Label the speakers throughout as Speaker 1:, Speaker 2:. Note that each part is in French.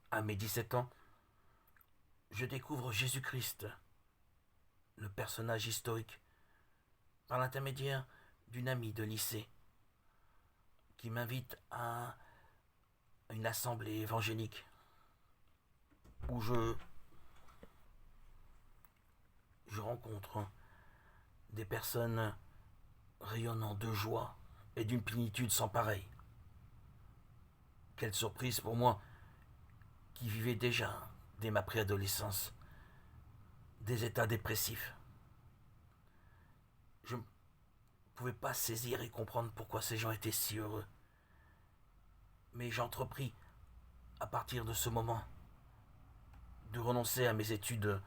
Speaker 1: À mes 17 ans, je découvre Jésus-Christ, le personnage historique, par l'intermédiaire d'une amie de lycée qui m'invite à une assemblée évangélique où je rencontre des personnes rayonnant de joie et d'une plénitude sans pareil. Quelle surprise pour moi qui vivais déjà, dès ma préadolescence, des états dépressifs. Je ne pouvais pas saisir et comprendre pourquoi ces gens étaient si heureux. Mais j'entrepris, à partir de ce moment, de renoncer à mes études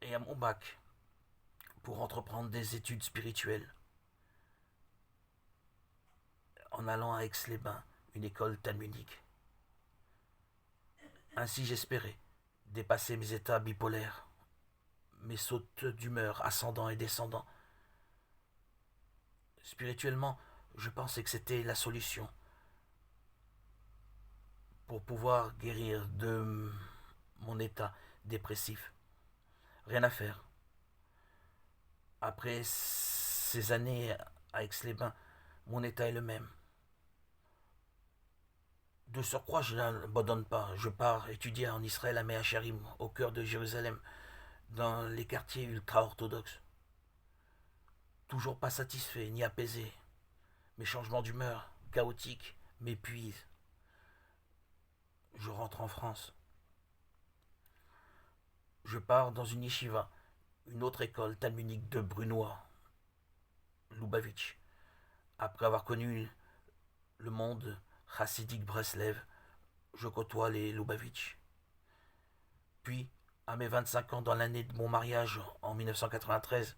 Speaker 1: et à mon bac pour entreprendre des études spirituelles en allant à Aix-les-Bains, une école talmudique. Ainsi j'espérais dépasser mes états bipolaires, mes sautes d'humeur ascendant et descendant. Spirituellement, je pensais que c'était la solution pour pouvoir guérir de mon état dépressif. Rien à faire. Après ces années à Aix-les-Bains, mon état est le même. De surcroît, je n'abandonne pas. Je pars étudier en Israël à Meacharim, au cœur de Jérusalem, dans les quartiers ultra-orthodoxes. Toujours pas satisfait ni apaisé. Mes changements d'humeur, chaotiques, m'épuisent. Je rentre en France. Je pars dans une yeshiva, une autre école talmudique de Brunois, Lubavitch. Après avoir connu le monde chassidique Breslev, je côtoie les Lubavitch. Puis, à mes 25 ans, dans l'année de mon mariage en 1993,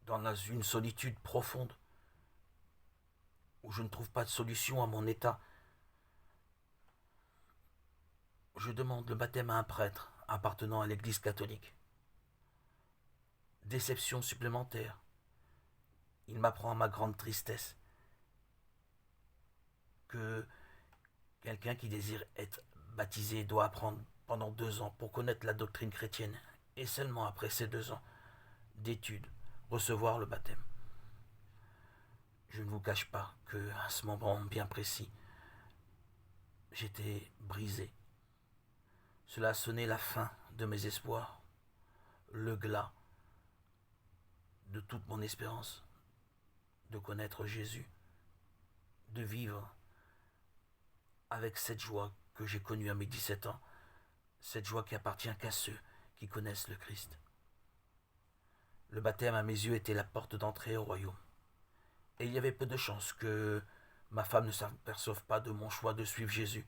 Speaker 1: dans une solitude profonde, où je ne trouve pas de solution à mon état, je demande le baptême à un prêtre appartenant à l'église catholique. Déception supplémentaire. Il m'apprend à ma grande tristesse que quelqu'un qui désire être baptisé doit apprendre pendant 2 ans pour connaître la doctrine chrétienne et seulement après ces 2 ans d'études recevoir le baptême. Je ne vous cache pas que à ce moment bien précis, j'étais brisé. Cela a sonné la fin de mes espoirs, le glas de toute mon espérance de connaître Jésus, de vivre avec cette joie que j'ai connue à mes 17 ans, cette joie qui appartient qu'à ceux qui connaissent le Christ. Le baptême à mes yeux était la porte d'entrée au royaume. Et il y avait peu de chances que ma femme ne s'aperçoive pas de mon choix de suivre Jésus.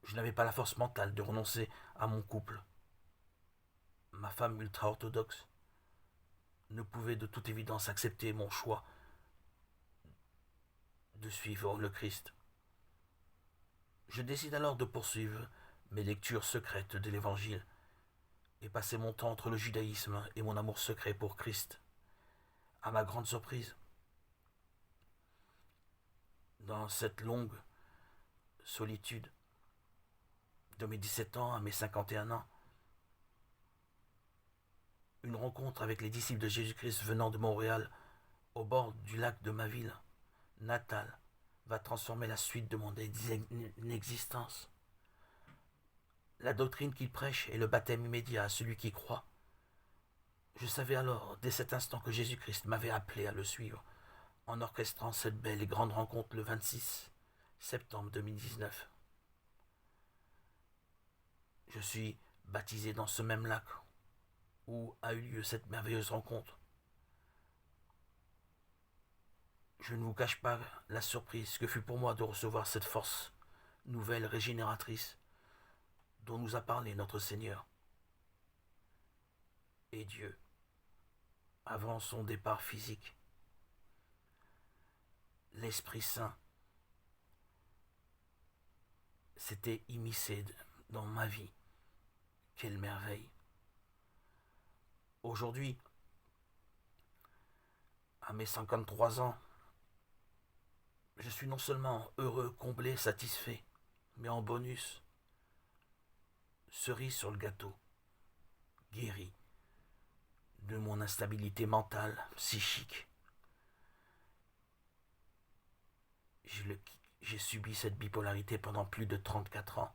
Speaker 1: Je n'avais pas la force mentale de renoncer à mon couple. Ma femme ultra-orthodoxe ne pouvait de toute évidence accepter mon choix de suivre le Christ. Je décide alors de poursuivre mes lectures secrètes de l'Évangile et passer mon temps entre le judaïsme et mon amour secret pour Christ. À ma grande surprise, dans cette longue solitude, de mes 17 ans à mes 51 ans, une rencontre avec les disciples de Jésus-Christ venant de Montréal, au bord du lac de ma ville natale, va transformer la suite de mon existence. La doctrine qu'il prêche est le baptême immédiat à celui qui croit. Je savais alors, dès cet instant, que Jésus-Christ m'avait appelé à le suivre, en orchestrant cette belle et grande rencontre le 26 septembre 2019. Je suis baptisé dans ce même lac où a eu lieu cette merveilleuse rencontre. Je ne vous cache pas la surprise que fut pour moi de recevoir cette force nouvelle régénératrice dont nous a parlé notre Seigneur et Dieu avant son départ physique. L'Esprit Saint s'était immiscé dans ma vie. Quelle merveille! Aujourd'hui, à mes 53 ans, Je suis non seulement heureux, comblé, satisfait, mais en bonus, cerise sur le gâteau, guéri de mon instabilité mentale, psychique. J'ai subi cette bipolarité pendant plus de 34 ans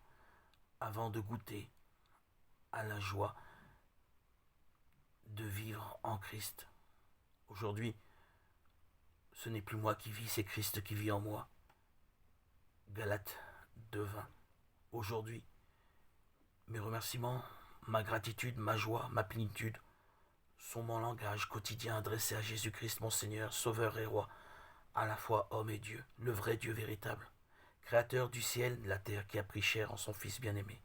Speaker 1: avant de goûter à la joie de vivre en Christ. Aujourd'hui, ce n'est plus moi qui vis, c'est Christ qui vit en moi. Galates 2:20. Aujourd'hui, mes remerciements, ma gratitude, ma joie, ma plénitude sont mon langage quotidien adressé à Jésus-Christ, mon Seigneur, Sauveur et Roi, à la fois homme et Dieu, le vrai Dieu véritable, Créateur du ciel et de la terre qui a pris chair en son Fils bien-aimé,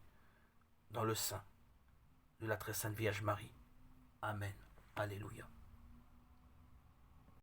Speaker 1: dans le sein de la très sainte Vierge Marie. Amen. Alléluia.